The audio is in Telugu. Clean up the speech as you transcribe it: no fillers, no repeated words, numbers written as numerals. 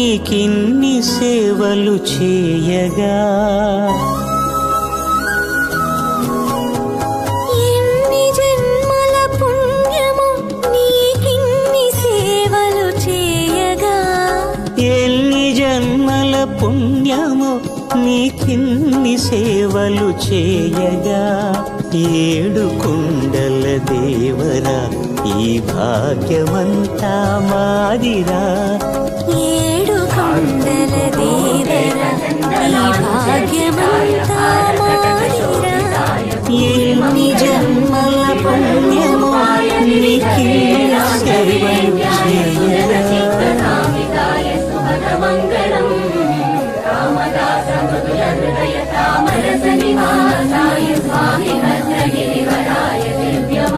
నీకిన్ని సేవలు చేయగా ఎన్ని జన్మల పుణ్యము నీకిన్ని సేవలు చేయగా ఎన్ని జన్మల పుణ్యము నీకిన్ని సేవలు చేయగా ఏడు కుండల దేవరా ఈ భాగ్యమంతా మాదిరా ఏడు కొండల దేవరా ఈ భాగ్యమంతా మాదిరా ఎన్ని జన్మల పుణ్యము